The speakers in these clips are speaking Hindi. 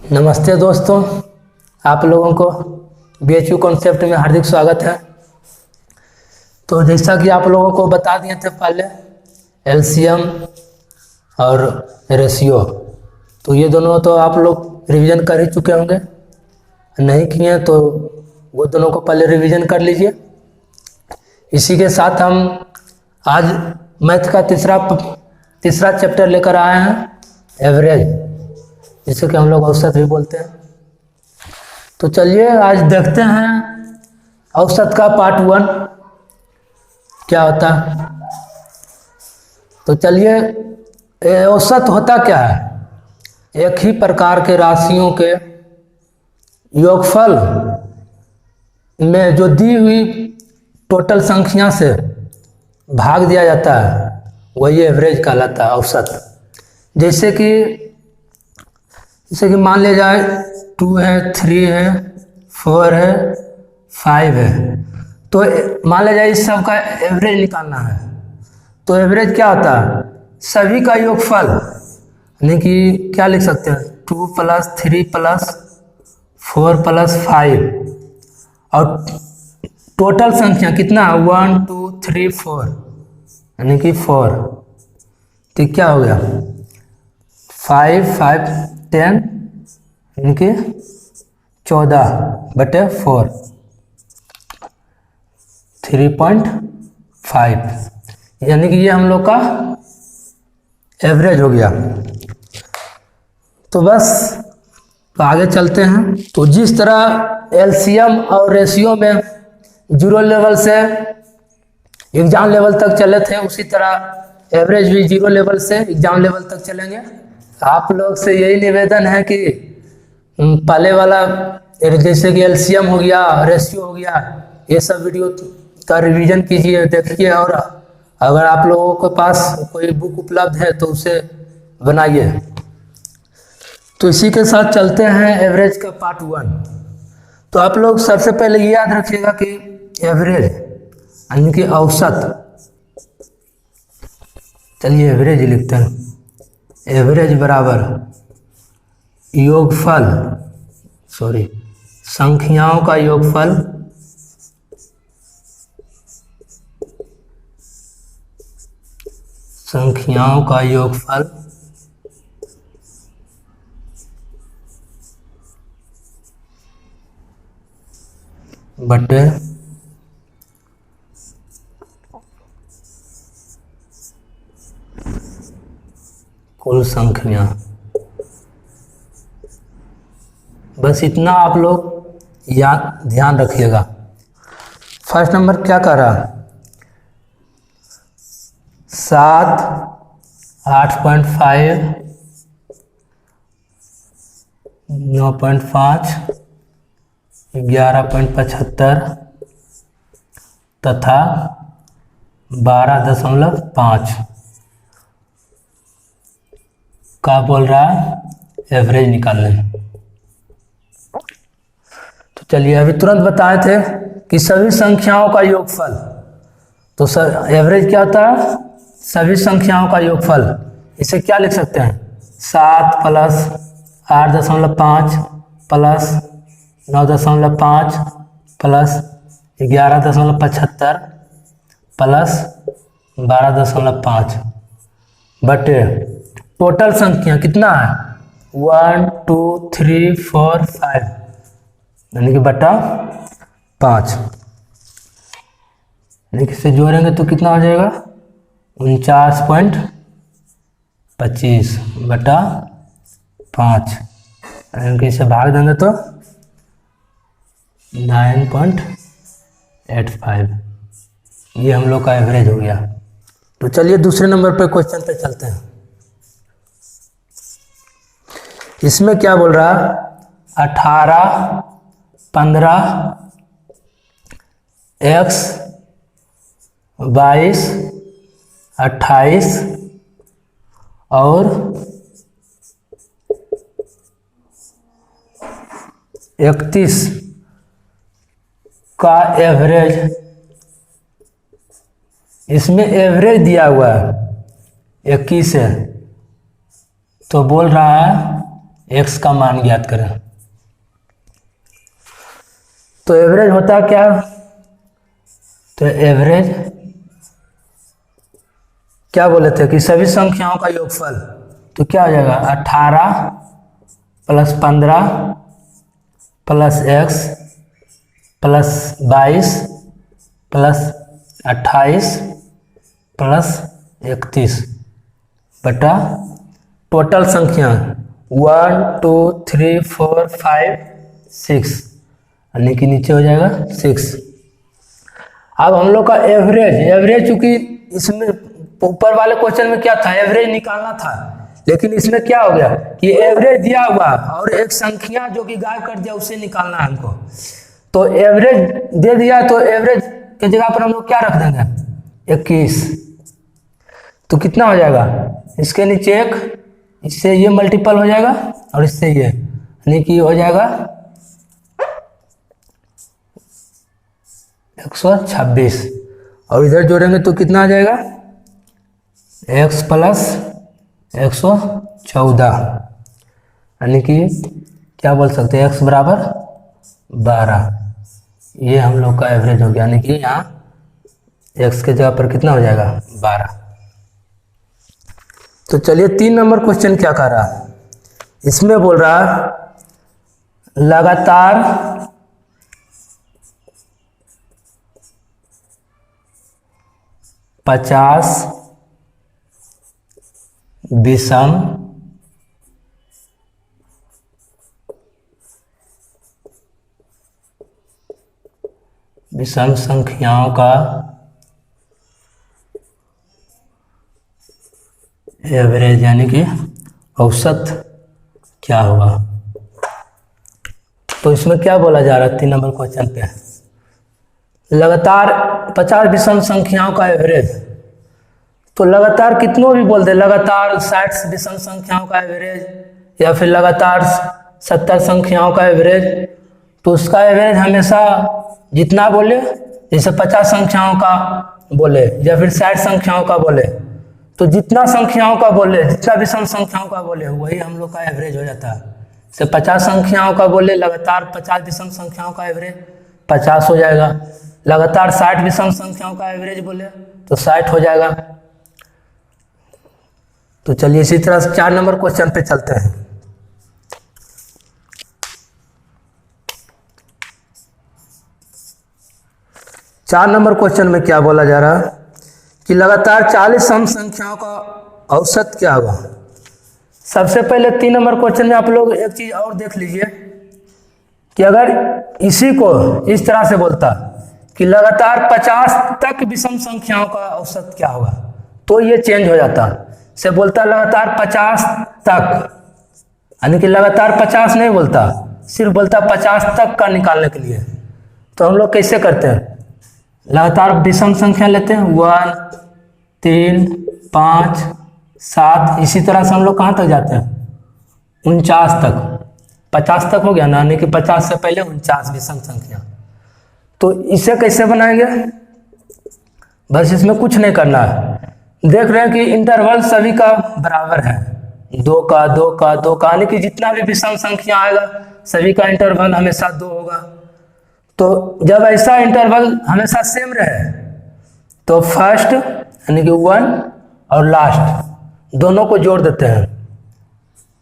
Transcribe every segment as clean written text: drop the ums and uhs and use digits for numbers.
नमस्ते दोस्तों, आप लोगों को BHU कॉन्सेप्ट में हार्दिक स्वागत है। तो जैसा कि आप लोगों को बता दिए थे पहले, एलसीएम और रेशियो, तो ये दोनों तो आप लोग रिवीजन कर ही चुके होंगे। नहीं किए तो वो दोनों को पहले रिवीजन कर लीजिए। इसी के साथ हम आज मैथ का तीसरा चैप्टर लेकर आए हैं, एवरेज, जिसे कि हम लोग औसत भी बोलते हैं। तो चलिए आज देखते हैं औसत का पार्ट 1 क्या होता है। तो चलिए, औसत होता क्या है? एक ही प्रकार के राशियों के योगफल में जो दी हुई टोटल संख्या से भाग दिया जाता है, वही एवरेज कहलाता है, औसत। जैसे कि मान लिया जाए 2 है, 3 है, 4 है, 5 है, तो मान लिया जाए इस सब का एवरेज निकालना है। तो एवरेज क्या होता है? सभी का योगफल, यानी कि क्या लिख सकते हैं, 2 + 3 + 4 + 5, और टोटल संख्या कितना, 1 2 3 4, यानी कि 4। तो क्या हो गया, 5 5 10, यानी कि 14/4, 3.5, यानी कि ये हम लोग का एवरेज हो गया। तो बस तो आगे चलते हैं। तो जिस तरह एलसीएम और रेशियो में 0 लेवल से एग्जाम लेवल तक चले थे, उसी तरह एवरेज भी 0 लेवल से एग्जाम लेवल तक चलेंगे। आप लोग से यही निवेदन है कि पहले वाला जैसे कि एलसीएम हो गया, रेशियो हो गया, ये सब वीडियो का रिवीजन कीजिए, देखिए, और अगर आप लोगों के पास कोई बुक उपलब्ध है तो उसे बनाइए। तो इसी के साथ चलते हैं एवरेज का पार्ट 1। तो आप लोग सबसे पहले ये याद रखिएगा कि एवरेज यानी कि औसत, चलिए एवरेज लिखते हैं। एवरेज बराबर योगफल, संख्याओं का योगफल बटे कुल संख्या। बस इतना आप लोग ध्यान रखिएगा। फर्स्ट नंबर क्या कर रहा है, 7 8.5 9.5 11.75 तथा 12.5 का बोल रहा है एवरेज निकालने। तो चलिए अभी तुरंत बताए थे कि सभी संख्याओं का योगफल, तो एवरेज क्या होता है, सभी संख्याओं का योगफल। इसे क्या लिख सकते हैं, 7 + 8.5 + 9.5 + 11.75 + 12.5 बटे टोटल संख्या कितना है, 1 2 3 4 5, यानी कि बटा 5। यानी कि इसे जोड़ेंगे तो कितना हो जाएगा, 49.25 बटा 5, यानी कि इसे भाग देंगे तो 9.85। ये हम लोग का एवरेज हो गया। तो चलिए दूसरे नंबर पे क्वेश्चन पे चलते हैं। इसमें क्या बोल रहा है, 18 15 x 22 28 और 31 का एवरेज। इसमें एवरेज दिया हुआ है 21 है, तो बोल रहा है x का मान ज्ञात करें। तो एवरेज होता है क्या? तो एवरेज क्या बोले थे कि सभी संख्याओं का योगफल। तो क्या हो जाएगा? 18 + 15 + x + 22 + 28 + 31 बटा टोटल संख्या 1 2 3 4 5 6, यानी कि नीचे हो जाएगा 6। अब हम लोग का एवरेज चूंकि इसमें ऊपर वाले क्वेश्चन में क्या था, एवरेज निकालना था, लेकिन इसमें क्या हो गया कि एवरेज दिया हुआ और एक संख्या जो कि गायब कर दिया उसे निकालना है हमको। तो एवरेज दे दिया तो एवरेज की जगह पर हम लोग क्या रख देंगे? 21। तो कितना हो जाएगा? इसके नीचे 1, इससे ये मल्टीपल हो जाएगा और इससे ये, यानी कि हो जाएगा 126। और इधर जोड़ेंगे तो कितना आ जाएगा? x + 114, यानी कि क्या बोल सकते हैं? x = 12। ये हम लोग का एवरेज हो गया, यानी कि यहाँ x के जगह पर कितना हो जाएगा? 12। तो चलिए 3 नंबर क्वेश्चन क्या कर रहा है, इसमें बोल रहा लगातार 50 विषम संख्याओं का एवरेज यानी कि औसत क्या होगा। तो इसमें क्या बोला जा रहा है 3 नंबर क्वेश्चन पे? लगातार 50 विषम संख्याओं का एवरेज। तो लगातार कितनों भी बोल दे, लगातार 60 विषम संख्याओं का एवरेज या फिर लगातार 70 संख्याओं का एवरेज, तो उसका एवरेज हमेशा जितना बोले, जैसे 50 संख्याओं का बोले या फिर 60 संख्याओं का बोले, तो जितना संख्याओं का बोले, जितना विषम संख्याओं का बोले वही हम लोग का एवरेज हो जाता है। जैसे 50 संख्याओं का बोले, लगातार 50 विषम संख्याओं का एवरेज 50 हो जाएगा। लगातार 60 विषम संख्याओं का एवरेज बोले तो 60 हो जाएगा। तो चलिए इसी तरह से 4 नंबर क्वेश्चन पे चलते हैं। चार नंबर क्वेश्चन में क्या बोला जा रहा है कि लगातार 40 सम संख्याओं का औसत क्या होगा। सबसे पहले 3 नंबर क्वेश्चन में आप लोग एक चीज और देख लीजिए कि अगर इसी को इस तरह से बोलता कि लगातार 50 तक विषम संख्याओं का औसत क्या होगा, तो ये चेंज हो जाता, से बोलता लगातार 50 तक, यानी कि लगातार 50 नहीं बोलता, सिर्फ बोलता 50 तक का निकालने के लिए। तो हम लोग कैसे करते हैं, लगातार विषम संख्या लेते हैं 1 3 5 7, इसी तरह से हम लोग कहाँ तक जाते हैं 49 तक। 50 तक हो गया ना, यानी कि 50 से पहले 49 विषम संख्या। तो इसे कैसे बनाएंगे, बस इसमें कुछ नहीं करना है। देख रहे हैं कि इंटरवल सभी का बराबर है, 2 का 2 का 2 का, यानी कि जितना भी विषम संख्या आएगा सभी का इंटरवल हमेशा 2 होगा। तो जब ऐसा इंटरवल हमेशा सेम रहे तो फर्स्ट यानी कि 1 और लास्ट दोनों को जोड़ देते हैं,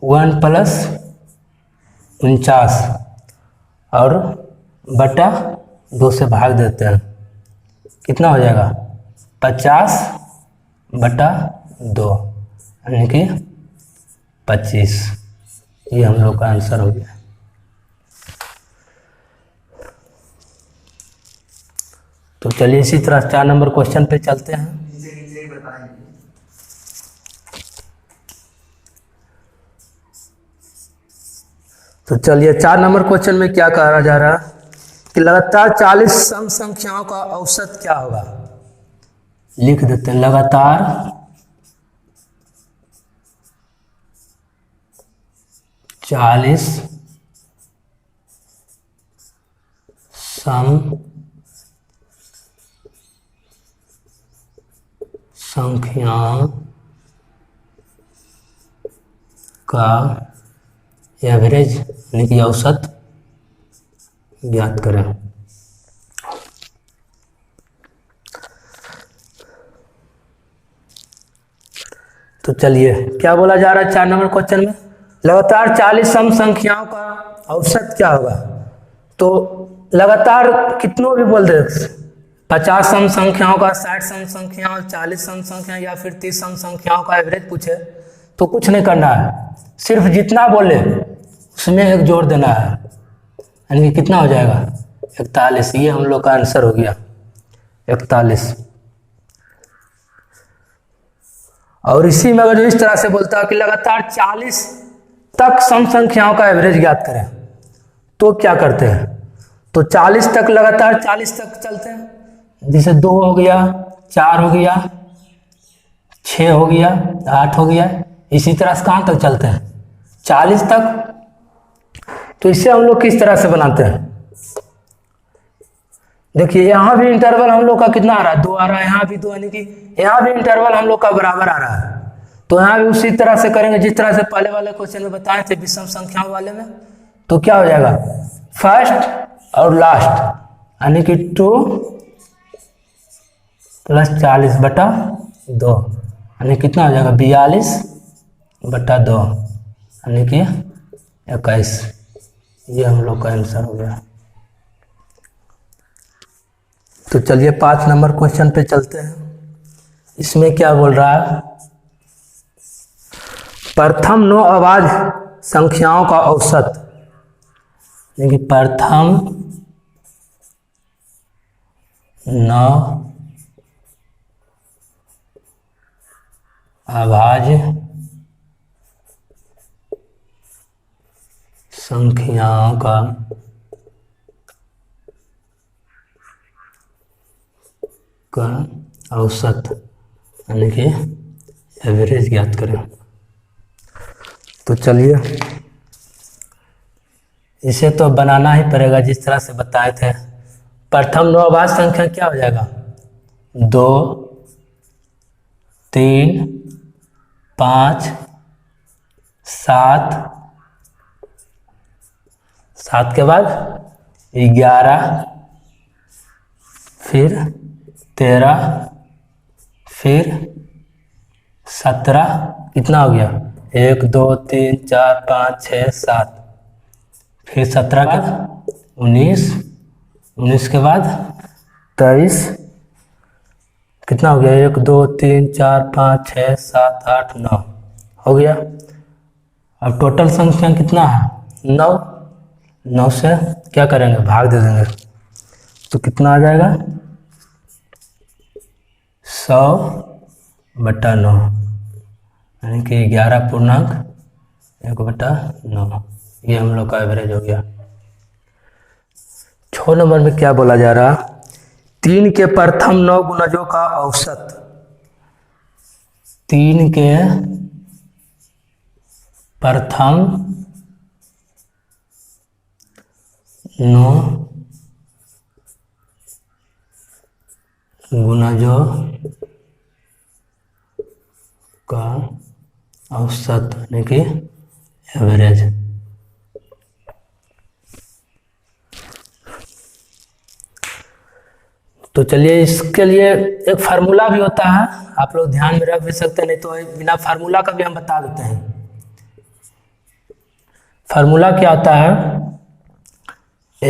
1 + 49 और बटा 2 से भाग देते हैं, कितना हो जाएगा 50 बटा 2 यानी कि 25। ये हम लोग का आंसर हो गया। तो चलिए इसी तरह 4 नंबर क्वेश्चन पे चलते हैं। तो चलिए 4 नंबर क्वेश्चन में क्या कहा जा रहा है कि लगातार 40 सम संख्याओं का औसत क्या होगा। लिख देते हैं लगातार 40 सम संख्याओं का एवरेज यानी कि औसत ज्ञात करें। तो चलिए क्या बोला जा रहा है 4 नंबर क्वेश्चन में, लगातार 40 सम संख्याओं का औसत क्या होगा। तो लगातार कितनों भी बोल दे, 50 सम संख्याओं का, 60 सम संख्याओं, 40 सम संख्याओं या फिर 30 सम संख्याओं का एवरेज पूछे तो कुछ नहीं करना है, सिर्फ जितना बोले उसमें एक जोड़ देना है, यानी कितना हो जाएगा 41। ये हम लोग का आंसर हो गया 41। और इसी में अगर इस तरह से बोलता है कि लगातार 40 तक सम संख्याओं का एवरेज ज्ञात करें तो क्या करते हैं। तो 40 तक लगातार 40 तक चलते हैं, जैसे 2 हो गया, 4 हो गया, 6 हो गया, 8 हो गया, इसी तरह से कहाँ तक चलते हैं 40 तक। तो इससे हम लोग किस तरह से बनाते हैं, देखिए यहाँ भी इंटरवल हम लोग का कितना आ रहा है 2 आ रहा है, यहाँ भी 2, यानी कि यहाँ भी इंटरवल हम लोग का बराबर आ रहा है। तो यहाँ भी उसी तरह से करेंगे जिस तरह से पहले वाले क्वेश्चन में बताए थे विषम संख्याओं वाले में। तो क्या हो जाएगा फर्स्ट और लास्ट, यानी कि 2 + 40/2, यानी कितना हो जाएगा 42/2, यानी कि 21। ये हम लोग का आंसर हो गया। तो चलिए 5 नंबर क्वेश्चन पे चलते हैं। इसमें क्या बोल रहा है, प्रथम 9 आवाज संख्याओं का औसत, यानी प्रथम 9 आवाज संख्याओं का औसत, यानी कि एवरेज ज्ञात करें। तो चलिए इसे तो बनाना ही पड़ेगा जिस तरह से बताए थे। प्रथम 9 आवाज संख्या क्या हो जाएगा 2, 3, 5, 7, 7 के बाद 11, फिर 13, फिर 17, कितना हो गया 1 2 3 4 5 6 7, फिर 17 के 19, 19 के बाद 23, कितना हो गया 1 2 3 4 5 6 7 8 9 हो गया। अब टोटल संख्या कितना है 9, 9 से क्या करेंगे भाग दे देंगे, तो कितना आ जाएगा 100/9, यानी कि 11.1/9। ये हम लोग का एवरेज हो गया। 6 नंबर में क्या बोला जा रहा, 3 के प्रथम 9 गुणजों का औसत, 3 के प्रथम 9 गुणजों का औसत, यानी कि एवरेज। तो चलिए इसके लिए एक फार्मूला भी होता है, आप लोग ध्यान में रख भी सकते हैं, नहीं तो बिना फार्मूला का भी हम बता देते हैं। फार्मूला क्या होता है a ×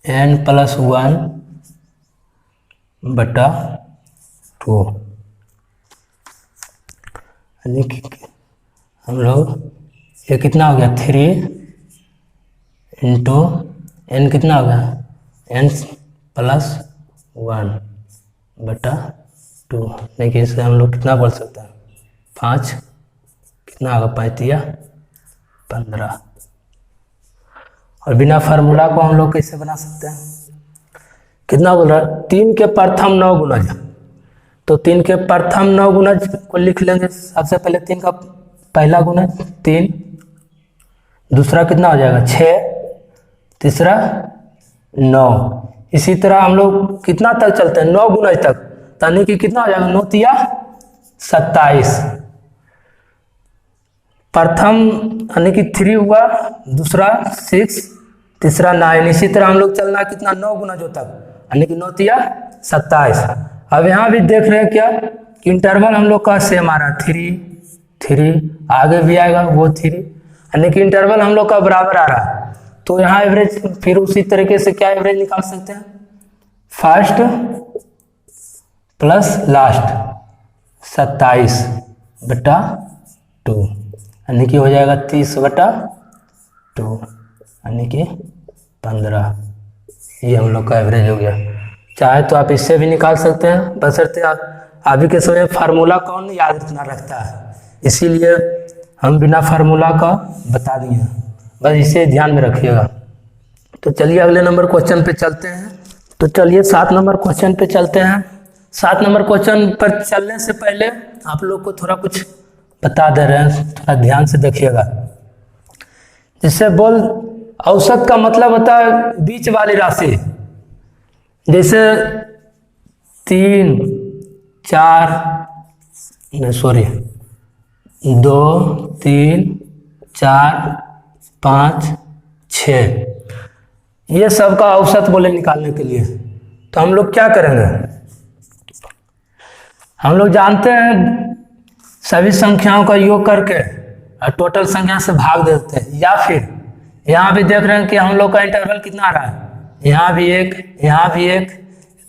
n+1/2, यानी कि हम लोग ये कितना हो गया 3 × n कितना हो गया n+1/2, नहीं कि इसे हम लोग कितना बोल सकते हैं 5, कितना होगा 5 × 15। और बिना फार्मूला को हम लोग कैसे बना सकते हैं, कितना बोल रहा है 3 के प्रथम 9 गुणज, तो 3 के प्रथम 9 गुणज को लिख लेंगे। सबसे पहले 3 का पहला गुणज 3, दूसरा कितना हो जाएगा 6, तीसरा 9। इसी तरह हम लोग कितना तक चलते हैं 9 गुणज तक, यानी कि कितना हो जाएगा 9 × 27, प्रथम यानी कि 3 हुआ, दूसरा 6, तीसरा 9। इसी तरह हम लोग चलना कितना 9 गुना जो तक, यानी कि 9 तिया 27। अब यहाँ भी देख रहे हैं क्या कि इंटरवल हम लोग का सेम आ रहा है 3 3, आगे भी आएगा वो 3, यानी कि इंटरवल हम लोग का बराबर आ रहा है। तो यहाँ एवरेज फिर उसी तरीके से क्या एवरेज निकाल सकते हैं, फर्स्ट प्लस लास्ट 27/2, यानी कि हो जाएगा 30/2, यानी कि 15। ये हम लोग का एवरेज हो गया। चाहे तो आप इससे भी निकाल सकते हैं, बशर्ते अभी के समय फार्मूला कौन याद रखना रखता है, इसीलिए हम बिना फार्मूला का बता दिए, बस इसे ध्यान में रखिएगा। तो चलिए अगले नंबर क्वेश्चन पे चलते हैं। तो चलिए 7 नंबर क्वेश्चन पे चलते हैं। 7 नंबर क्वेश्चन पर चलने से पहले आप लोग को थोड़ा कुछ बता दे रहे हैं, थोड़ा ध्यान से देखिएगा। जिससे बोल औसत का मतलब होता है बीच वाली राशि, जैसे 3 4 2 3 4 5 6, ये सब का औसत बोले निकालने के लिए तो हम लोग क्या करेंगे, हम लोग जानते हैं सभी संख्याओं का योग करके और टोटल संख्या से भाग देते हैं, या फिर यहाँ भी देख रहे हैं कि हम लोग का इंटरवल कितना आ रहा है, यहाँ भी 1 यहाँ भी 1,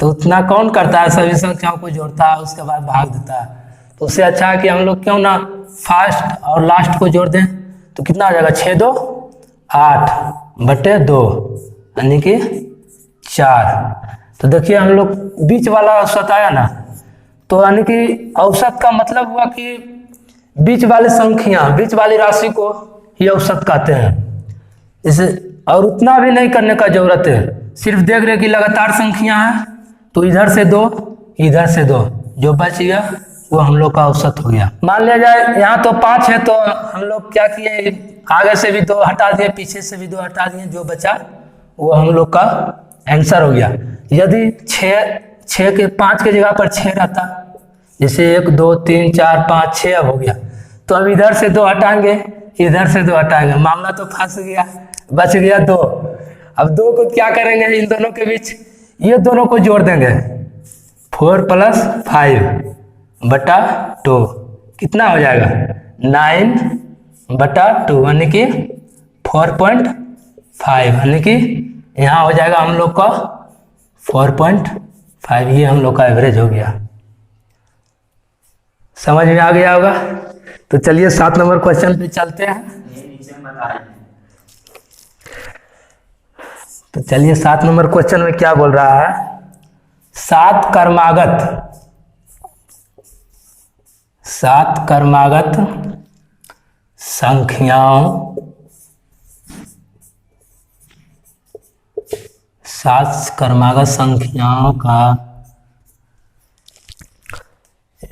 तो उतना कौन करता है, सभी संख्याओं को जोड़ता है उसके बाद भाग देता है। तो उससे अच्छा है कि हम लोग क्यों ना फर्स्ट और लास्ट को जोड़ दें, तो कितना आ जाएगा 6 2 8/2, यानी कि 4। तो देखिए हम लोग बीच वाला औसत आया ना, तो यानी कि औसत का मतलब हुआ कि बीच वाली संख्या, बीच वाली राशि को ही औसत कहते हैं। जैसे और उतना भी नहीं करने का जरूरत है, सिर्फ देख रहे कि लगातार संख्या है तो इधर से 2 इधर से 2, जो बच गया वो हम लोग का औसत हो गया। मान लिया जाए यहाँ तो 5 है, तो हम लोग क्या किए, आगे से भी 2 हटा दिए, पीछे से भी 2 हटा दिए, जो बचा वो हम लोग का आंसर हो गया। यदि 6 के 5 के जगह पर 6 रहता, जैसे 1 2 3 4 5 6 अब हो गया, तो अब इधर से 2 हटाएंगे, इधर से 2 हटाएंगे, मामला तो फंस गया, बच गया 2। अब 2 को क्या करेंगे, इन दोनों के बीच ये दोनों को जोड़ देंगे, 4 + 5/2 कितना हो जाएगा 9/2, यानी कि 4.5, यानी कि यहाँ हो जाएगा हम लोग का 4.5। ये हम लोग का एवरेज हो गया। समझ में आ गया होगा। तो चलिए 7 नंबर क्वेश्चन पे चलते हैं। तो चलिए 7 नंबर क्वेश्चन में क्या बोल रहा है, 7 क्रमागत संख्याओं, 7 क्रमागत संख्याओं का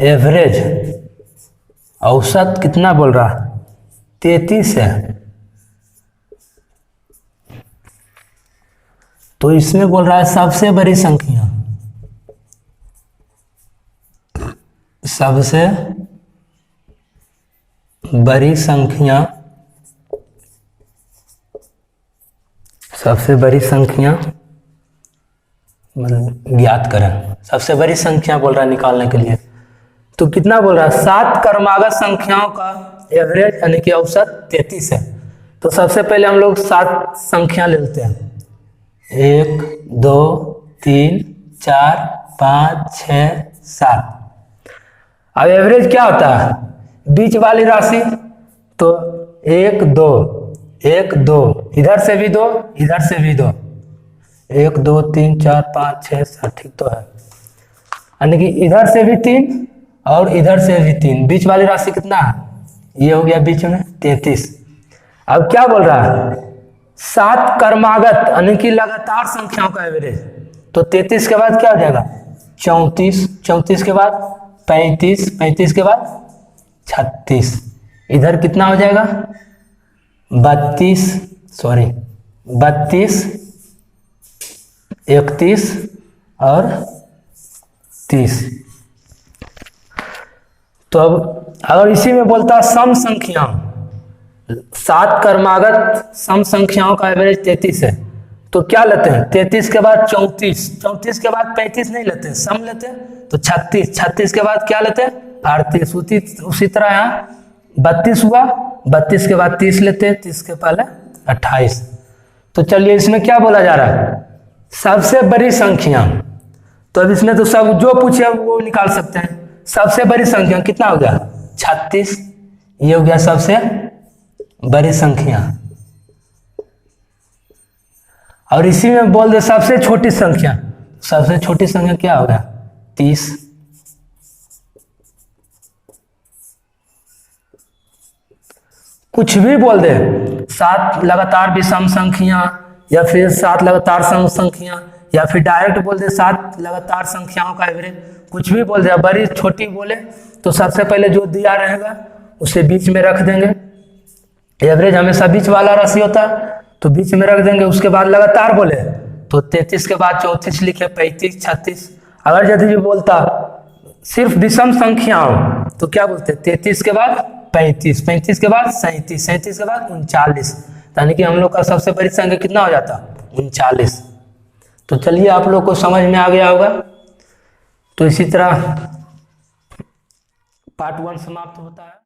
एवरेज औसत कितना बोल रहा है, 33 है। तो इसमें बोल रहा है सबसे बड़ी संख्या, सबसे बड़ी संख्या, सबसे बड़ी संख्या मतलब ज्ञात करें। सबसे बड़ी संख्या बोल रहा है निकालने के लिए, तो कितना बोल रहा है, 7 क्रमागत संख्याओं का एवरेज यानी कि औसत 33 है। तो सबसे पहले हम लोग 7 संख्या ले लेते हैं, 1 2 3 4 5 6 7। अब एवरेज क्या होता है, बीच वाली राशि, तो 1 2 1 2, इधर से भी 2 इधर से भी 2, 1 2 3 4 5 6 7, ठीक तो है, यानी कि इधर से भी 3 और इधर से भी 3, बीच वाली राशि कितना है, ये हो गया बीच में 33। अब क्या बोल रहा है, 7 क्रमागत यानी कि लगातार संख्याओं का एवरेज, तो 33 के बाद क्या हो जाएगा 34, 34 के बाद 35, 35 के बाद 36, इधर कितना हो जाएगा 32 32 31 और 30। तो अब अगर इसी में बोलता सम संख्याओं, 7 क्रमागत सम संख्याओं का एवरेज 33 है, तो क्या लेते हैं 33 के बाद 34, 34 के बाद 35 नहीं लेते हैं, सम लेते हैं, तो 36, 36 के बाद क्या लेते हैं 38, उसी तरह यहाँ 32 हुआ, 32 के बाद 30 लेते हैं, 30 के पहले 28। तो चलिए इसमें क्या बोला जा रहा है, सबसे बड़ी संख्या, तो अब इसमें तो सब जो पूछे वो निकाल सकते हैं। सबसे बड़ी संख्या कितना हो गया 36, ये हो गया सबसे बड़ी संख्या। और इसी में बोल दे सबसे छोटी संख्या, सबसे छोटी संख्या क्या होगा 30। कुछ भी बोल दे, 7 लगातार विषम संख्या, या फिर 7 लगातार सम संख्या, या फिर डायरेक्ट बोल दे 7 लगातार संख्याओं का एवरेज, कुछ भी बोल दे, बड़ी छोटी बोले तो सबसे पहले जो दिया रहेगा उसे बीच में रख देंगे, एवरेज हमेशा बीच वाला राशि होता है तो बीच में रख देंगे। उसके बाद लगातार बोले तो 33 के बाद 34 लिखे, 35, 36। अगर यदि ये बोलता सिर्फ विषम संख्याओं तो क्या बोलते 33 के बाद 35, 35 के बाद 37, 37 के बाद 39, यानी कि हम लोग का सबसे बड़ी संख्या कितना हो जाता 39। तो चलिए आप लोग को समझ में आ गया होगा। तो इसी तरह पार्ट 1 समाप्त होता है।